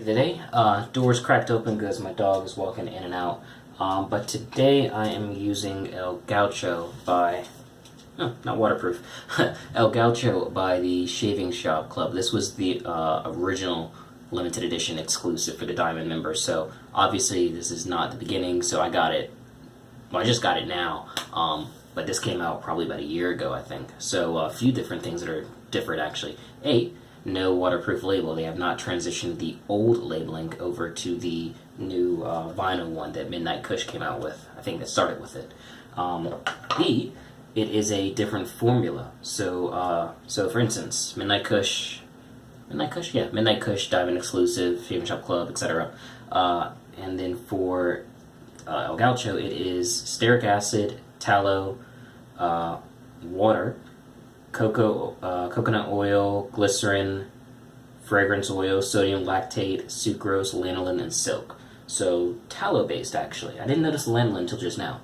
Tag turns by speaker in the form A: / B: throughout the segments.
A: Today, doors cracked open because my dog is walking in and out. But today I am using El Gaucho by, not waterproof, El Gaucho by the Shaving Shop Club. This was the original limited edition exclusive for the Diamond members. So obviously this is not the beginning, so I got it, well, I just got it now. But this came out probably about a year ago, I think. So a few different things that are different actually. No waterproof label. They have not transitioned the old labeling over to the new vinyl one that Midnight Kush came out with. I think that started with it. B, it is a different formula. So for instance, Midnight Kush, Diamond Exclusive, Shaving Shop Club, etc. And then for El Gaucho, it is stearic acid, tallow, water, coconut oil, glycerin, fragrance oil, sodium lactate, sucrose, lanolin, and silk. So tallow-based, actually. I didn't notice lanolin until just now.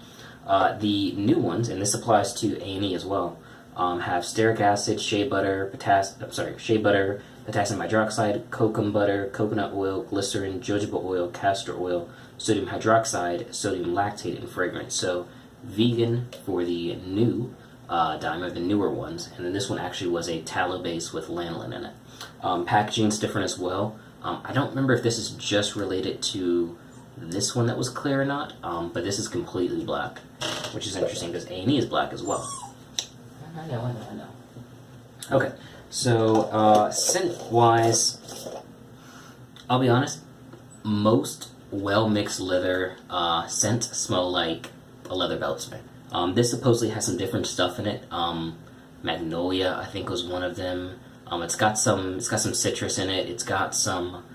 A: The new ones, and this applies to A&E as well, have stearic acid, shea butter, potassium hydroxide, kokum butter, coconut oil, glycerin, jojoba oil, castor oil, sodium hydroxide, sodium lactate, and fragrance. So vegan for the new Diamond, the newer ones, and then this one actually was a tallow base with lanolin in it. Packaging's different as well. I don't remember if this is just related to this one that was clear or not, but this is completely black, which is interesting because A&E is black as well. I know. Okay, so scent-wise, I'll be honest, most well-mixed leather scents smell like a leather belt spray. This supposedly has some different stuff in it. Magnolia, I think, was one of them. It's got some citrus in it. It's got some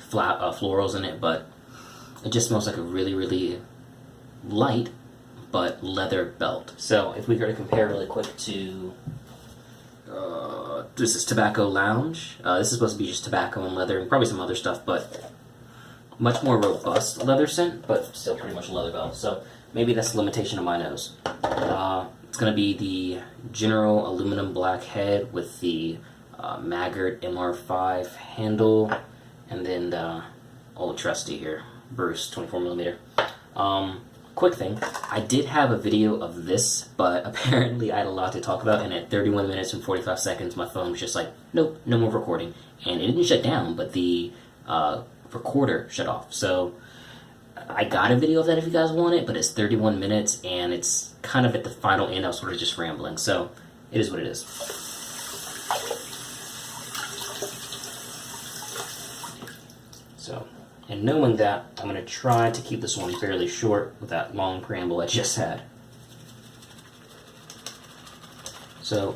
A: florals in it, but it just smells like a really, really light but leather belt. So if we were to compare really quick to this is Tobacco Lounge. This is supposed to be just tobacco and leather and probably some other stuff, but much more robust leather scent, but still pretty much a leather belt. So maybe that's the limitation of my nose. It's going to be the General aluminum black head with the Maggard MR5 handle, and then the old trusty here, Bruce 24mm. Quick thing, I did have a video of this, but apparently I had a lot to talk about, and at 31 minutes and 45 seconds my phone was just like, nope, no more recording. And it didn't shut down, but the recorder shut off. So I got a video of that if you guys want it, but it's 31 minutes and it's kind of at the final end. I was sort of just rambling, so it is what it is. So, and knowing that, I'm going to try to keep this one fairly short with that long preamble I just had. So,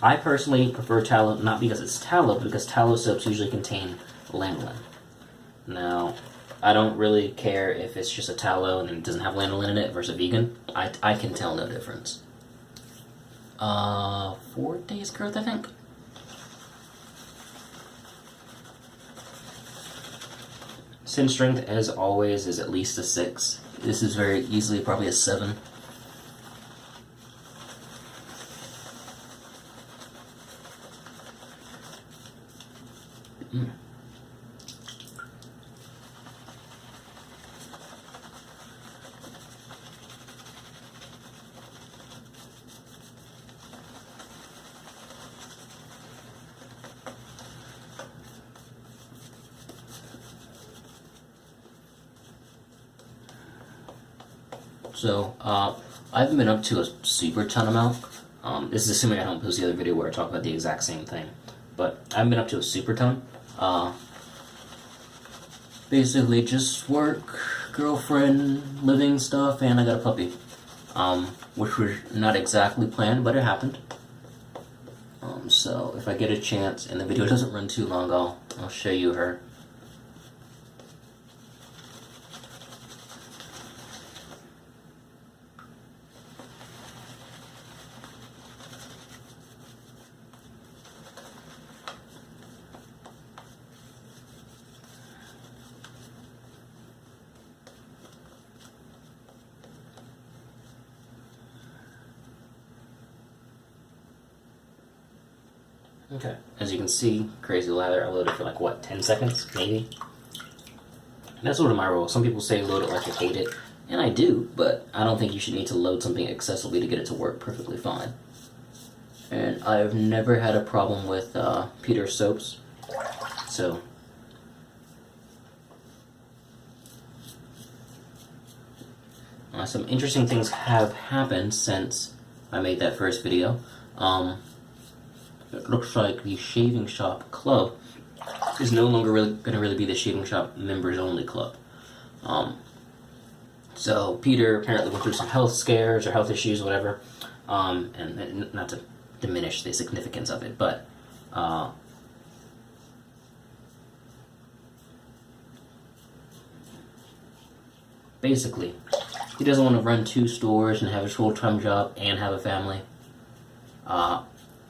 A: I personally prefer tallow, not because it's tallow, but because tallow soaps usually contain lanolin. Now, I don't really care if it's just a tallow and it doesn't have lanolin in it versus a vegan. I can tell no difference. 4 days growth, I think. Scent strength, as always, is at least a 6. This is very easily probably a 7. So, I haven't been up to a super ton amount. This is assuming I don't post the other video where I talk about the exact same thing. But I haven't been up to a super ton. Basically just work, girlfriend, living stuff, and I got a puppy. Which was not exactly planned, but it happened. So if I get a chance and the video doesn't run too long, I'll show you her. Okay. As you can see, crazy lather, I load it for like, what, 10 seconds, maybe? That's sort of my rule. Some people say load it like you hate it, and I do, but I don't think you should need to load something excessively to get it to work perfectly fine. And I've never had a problem with Peter soaps, so... some interesting things have happened since I made that first video. It looks like the Shaving Shop Club is no longer going to really be the Shaving Shop members only club. So Peter apparently went through some health scares or health issues, whatever, and not to diminish the significance of it, but basically, he doesn't want to run 2 stores and have a full-time job and have a family,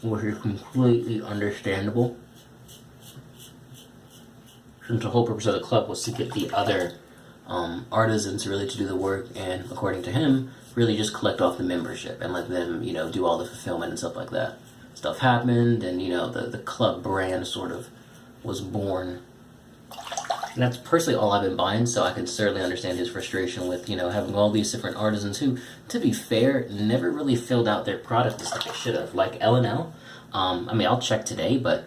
A: which is completely understandable, since the whole purpose of the club was to get the other artisans really to do the work and, according to him, really just collect off the membership and let them, do all the fulfillment and stuff like that. Stuff happened, and, the club brand sort of was born. And that's personally all I've been buying, so I can certainly understand his frustration with, having all these different artisans who, to be fair, never really filled out their product as like they should have. Like L&L, I'll check today, but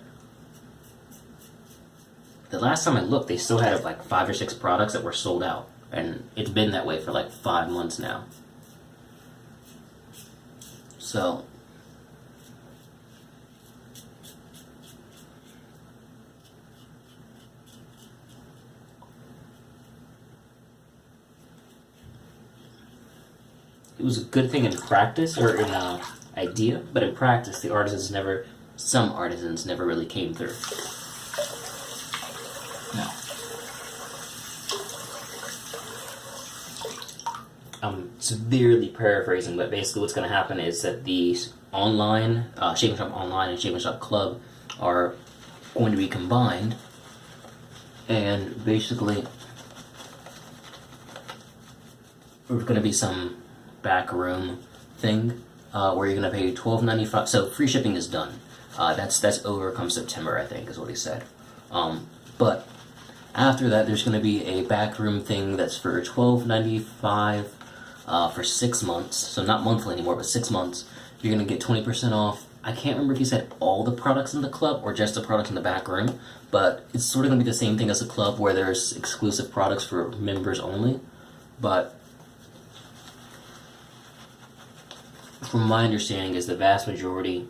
A: the last time I looked, they still had like 5 or 6 products that were sold out. And it's been that way for like 5 months now. So... it was a good thing in practice, or in idea, but in practice, some artisans never really came through. No. I'm severely paraphrasing, but basically what's going to happen is that the online, Shaving Shop Online and Shaving Shop Club are going to be combined, and basically there's going to be some back room thing where you're going to pay $12.95. So free shipping is done. That's over come September, I think, is what he said. But after that, there's going to be a back room thing that's for $12.95 for 6 months. So not monthly anymore, but 6 months. You're going to get 20% off. I can't remember if he said all the products in the club or just the products in the back room, but it's sort of going to be the same thing as a club where there's exclusive products for members only. But from my understanding is the vast majority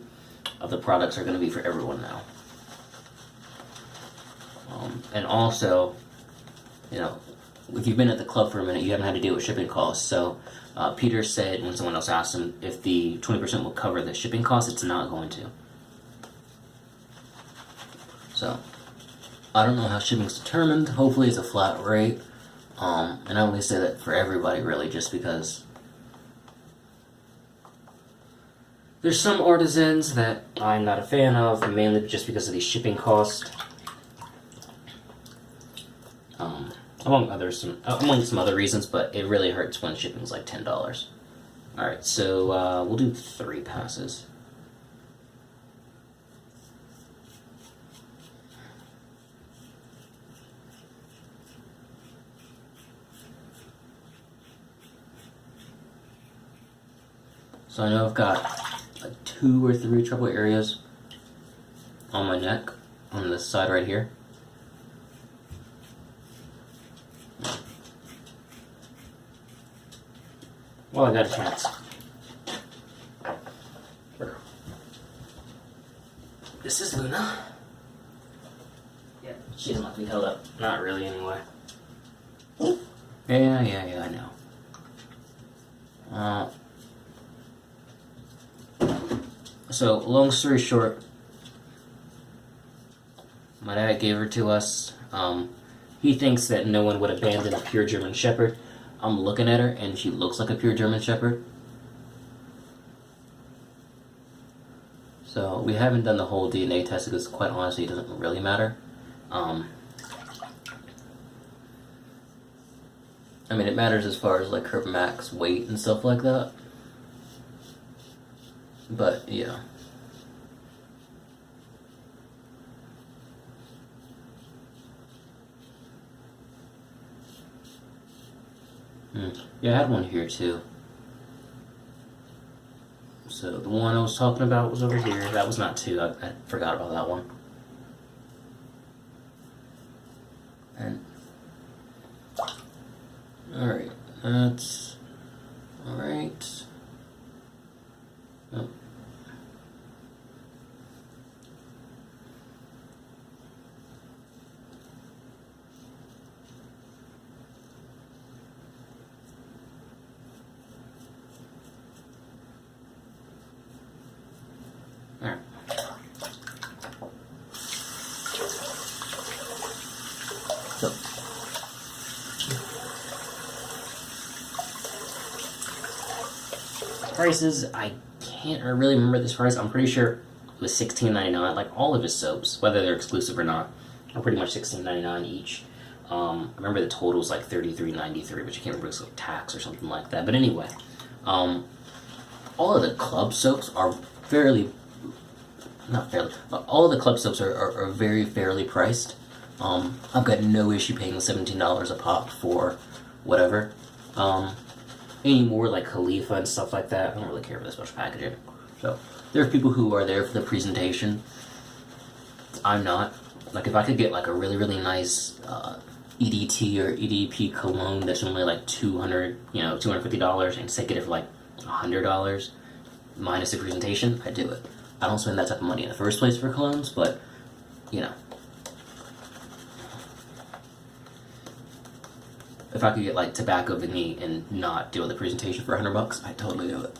A: of the products are going to be for everyone now. And also, if you've been at the club for a minute, you haven't had to deal with shipping costs. So Peter said when someone else asked him if the 20% will cover the shipping costs, it's not going to. So I don't know how shipping's determined. Hopefully it's a flat rate. And I only say that for everybody, really, just because there's some artisans that I'm not a fan of, mainly just because of the shipping cost. Among some other reasons, but it really hurts when shipping's like $10. Alright, so we'll do 3 passes. So I know I've got 2 or 3 trouble areas on my neck, on this side right here. Well, I got a chance. This is Luna. Yeah, she doesn't like to be held up. Not really, anyway. Yeah, I know. So, long story short, my dad gave her to us. He thinks that no one would abandon a pure German Shepherd. I'm looking at her, and she looks like a pure German Shepherd. So, we haven't done the whole DNA test because, quite honestly, it doesn't really matter. It matters as far as, like, her max weight and stuff like that. But, yeah. Yeah, I had one here too. So the one I was talking about was over here. That was not 2. I forgot about that one. And alright, that's alright. Oh. Alright. So prices, I can't really remember this price. I'm pretty sure it was $16.99. Like all of his soaps, whether they're exclusive or not, are pretty much $16.99 each. I remember the total was like $33.93, but you can't remember if it was like tax or something like that. But anyway, all of the club soaps are all of the club soaps are very fairly priced. I've got no issue paying $17 a pop for whatever. Any more like Khalifa and stuff like that, I don't really care for the special packaging. So there are people who are there for the presentation. I'm not. Like if I could get like a really nice EDT or EDP cologne that's only like $250 and say get it for like $100 minus the presentation, I'd do it. I don't spend that type of money in the first place for colognes, but you know, if I could get like Tobacco Vanille and not deal with the presentation for $100, I'd totally do it.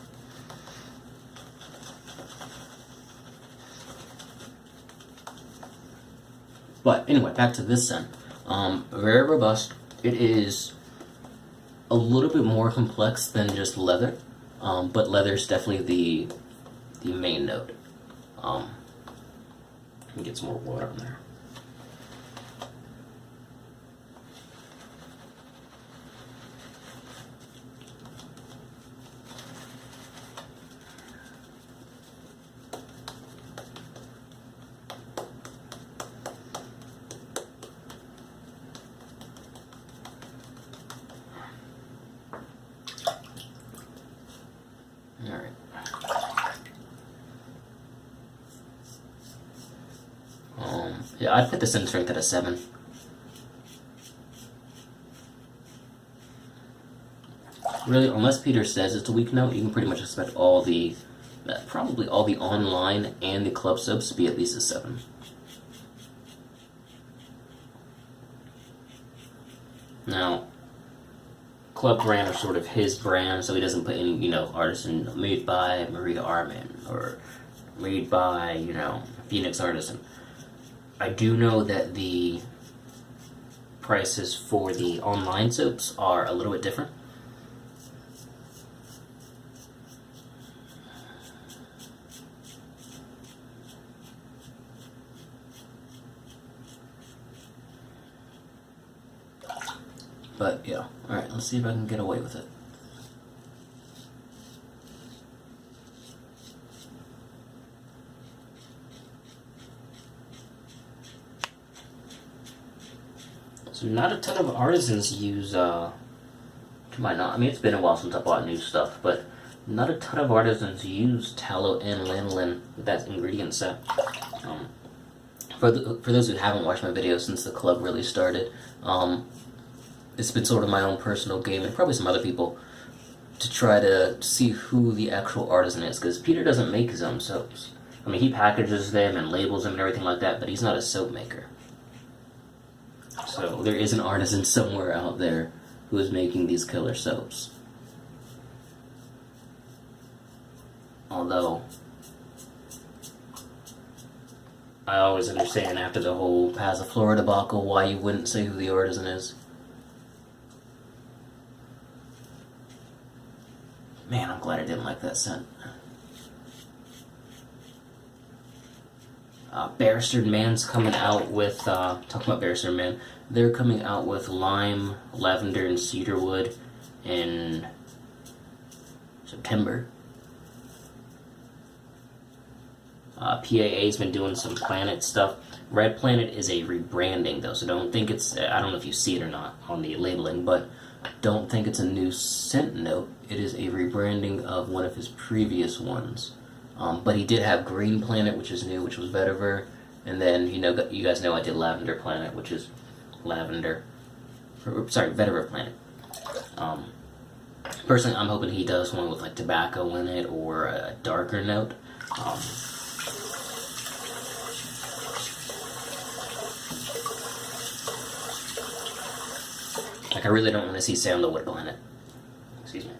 A: But anyway, back to this scent. Very robust. It is a little bit more complex than just leather, but leather is definitely the main note. Let me get some more water on there. Alright. Yeah, I'd put the scent strength at a 7. Really, unless Peter says it's a weak note, you can pretty much expect all the, probably all the online and the club soaps to be at least a 7. Now, Club brand are sort of his brand, so he doesn't put any, artisan made by Maria Armin or made by, Phoenix Artisan. I do know that the prices for the online soaps are a little bit different. But yeah, alright, let's see if I can get away with it. So not a ton of artisans use, to my knowledge, I mean it's been a while since I bought new stuff, but not a ton of artisans use tallow and lanolin with that ingredient set. For those who haven't watched my videos since the club really started, it's been sort of my own personal game, and probably some other people, to try to see who the actual artisan is, because Peter doesn't make his own soaps. I mean, he packages them and labels them and everything like that, but he's not a soap maker. So there is an artisan somewhere out there who is making these killer soaps. Although, I always understand after the whole Passiflora debacle why you wouldn't say who the artisan is. Man, I'm glad I didn't like that scent. Barristered Man's coming out with, talking about Barristered Man, they're coming out with lime, lavender, and cedarwood in September. PAA's been doing some Planet stuff. Red Planet is a rebranding though, so don't think it's, I don't know if you see it or not on the labeling, but don't think it's a new scent note. It is a rebranding of one of his previous ones. But he did have Green Planet, which is new, which was Vetiver, and then you guys know I did Lavender Planet, which is Vetiver Planet. Personally, I'm hoping he does one with like tobacco in it or a darker note. Like, I really don't want to see Sandalwood Planet. Excuse me.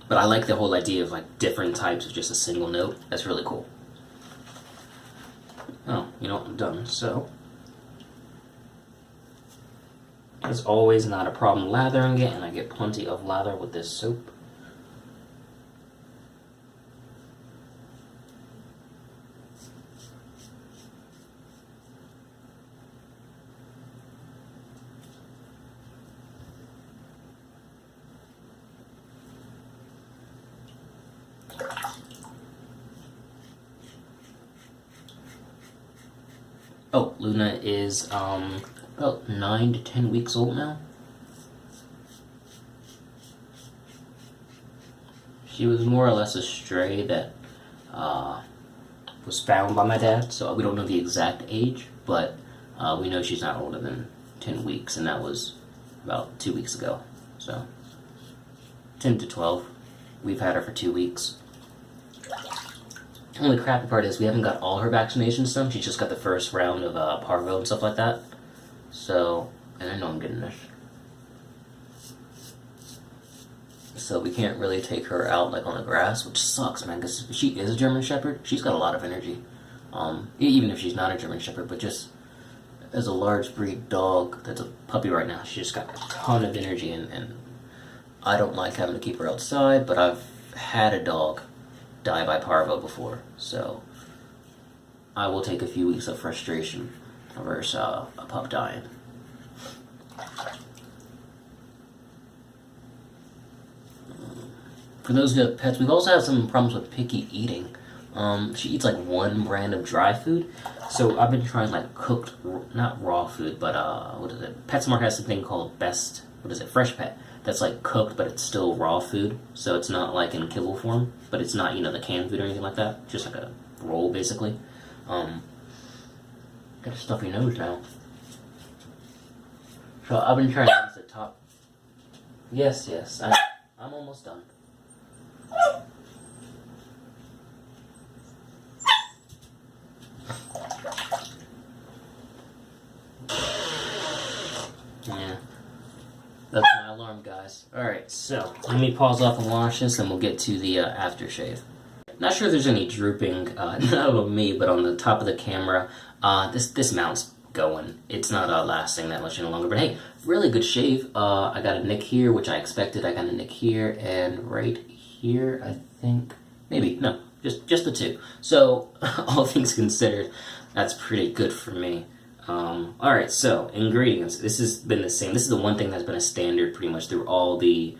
A: But I like the whole idea of like different types of just a single note. That's really cool. Oh, you know what? I'm done. So, it's always not a problem lathering it, and I get plenty of lather with this soap. Oh, Luna is about 9 to 10 weeks old now. She was more or less a stray that was found by my dad, so we don't know the exact age, but we know she's not older than 10 weeks, and that was about 2 weeks ago. So 10 to 12. We've had her for 2 weeks. The only crappy part is we haven't got all her vaccinations done. She's just got the first round of parvo and stuff like that. So, and I know I'm getting this. So we can't really take her out like on the grass, which sucks, man, because she is a German Shepherd. She's got a lot of energy. Even if she's not a German Shepherd, but just as a large breed dog that's a puppy right now, she's just got a ton of energy, and I don't like having to keep her outside, but I've had a dog die by parvo before, so I will take a few weeks of frustration versus a pup dying. For those who have pets, we've also had some problems with picky eating. She eats like one brand of dry food, so I've been trying like cooked, not raw food, but what is it? PetSmart has something called Fresh Pet. That's like cooked, but it's still raw food, so it's not like in kibble form, but it's not, the canned food or anything like that, just like a roll, basically. Got a stuffy nose now. So I've been trying to use the top. Yes, I'm almost done. Yeah. That's my alarm, guys. Alright, so let me pause off and wash this, and we'll get to the aftershave. Not sure if there's any drooping, not on me, but on the top of the camera. This mount's going. It's not lasting that much any longer, but hey, really good shave. I got a nick here, which I expected. I got a nick here, and right here, I think. Maybe, no, just the two. So, all things considered, that's pretty good for me. Alright, so ingredients. This has been the same. This is the one thing that's been a standard pretty much through all the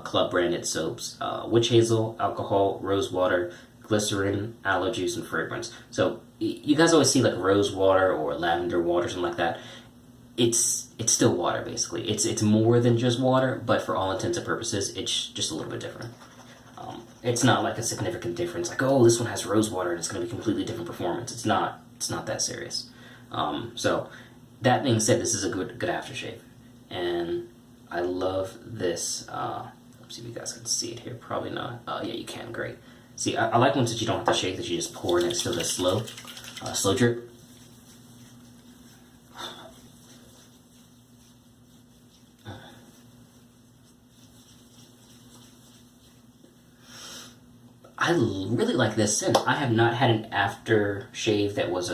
A: club branded soaps. Witch hazel, alcohol, rose water, glycerin, aloe juice, and fragrance. So you guys always see like rose water or lavender water, something like that. It's still water basically. It's more than just water, but for all intents and purposes, it's just a little bit different. It's not like a significant difference. Like, oh, this one has rose water and it's going to be completely different performance. It's not that serious. So, that being said, this is a good aftershave, and I love this. Let's see if you guys can see it here. Probably not. Yeah, you can. Great. See, I like ones that you don't have to shake, that you just pour and it still does slow drip. I really like this scent. I have not had an aftershave that was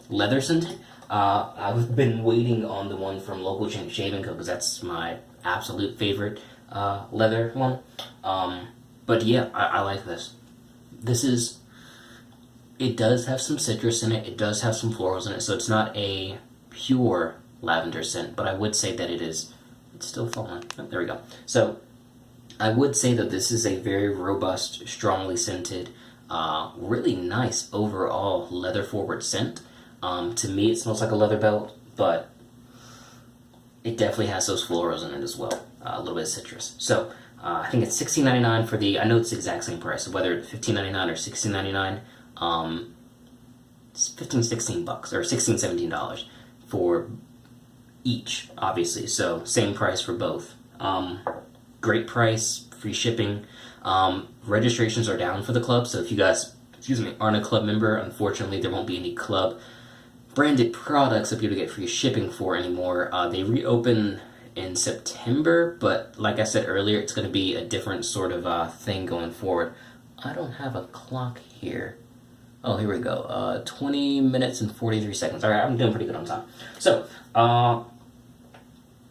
A: leather scented. I've been waiting on the one from Local Shaving Co. because that's my absolute favorite leather one. But yeah, I like this. It does have some citrus in it. It does have some florals in it, so it's not a pure lavender scent, but I would say that it's still falling. Oh, there we go. So I would say that this is a very robust, strongly scented Really nice overall leather forward scent. To me, it smells like a leather belt, but it definitely has those florals in it as well. A little bit of citrus. So I think it's $16.99 for the. I know it's the exact same price, so whether it's $15.99 or $16.99, it's $15-16 or $16-17 for each, obviously. So same price for both. Great price, free shipping. Registrations are down for the club, so if you guys, aren't a club member, unfortunately there won't be any club branded products that people get free shipping for anymore. They reopen in September, but like I said earlier, it's going to be a different sort of thing going forward. I don't have a clock here. Oh, here we go. 20 minutes and 43 seconds. All right, I'm doing pretty good on time. So,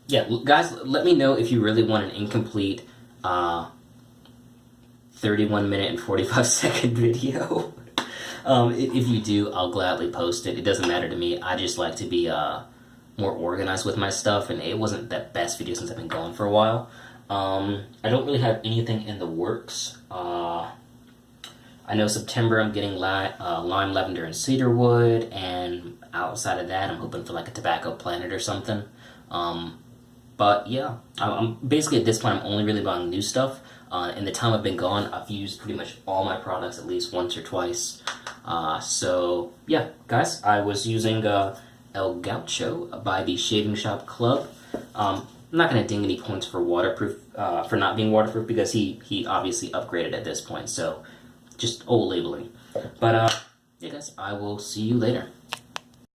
A: yeah, guys, let me know if you really want an incomplete 31 minute and 45 second video. If you do, I'll gladly post it. It doesn't matter to me. I just like to be more organized with my stuff, and it wasn't the best video since I've been going for a while. I don't really have anything in the works. I know September I'm getting lime, lavender, and cedarwood, and outside of that I'm hoping for like a tobacco planet or something. But yeah, I'm basically at this point I'm only really buying new stuff. In the time I've been gone, I've used pretty much all my products at least once or twice. So yeah, guys, I was using El Gaucho by the Shaving Shop Club. I'm not going to ding any points for waterproof, for not being waterproof, because he obviously upgraded at this point, so just old labeling. But yeah, guys, I will see you later.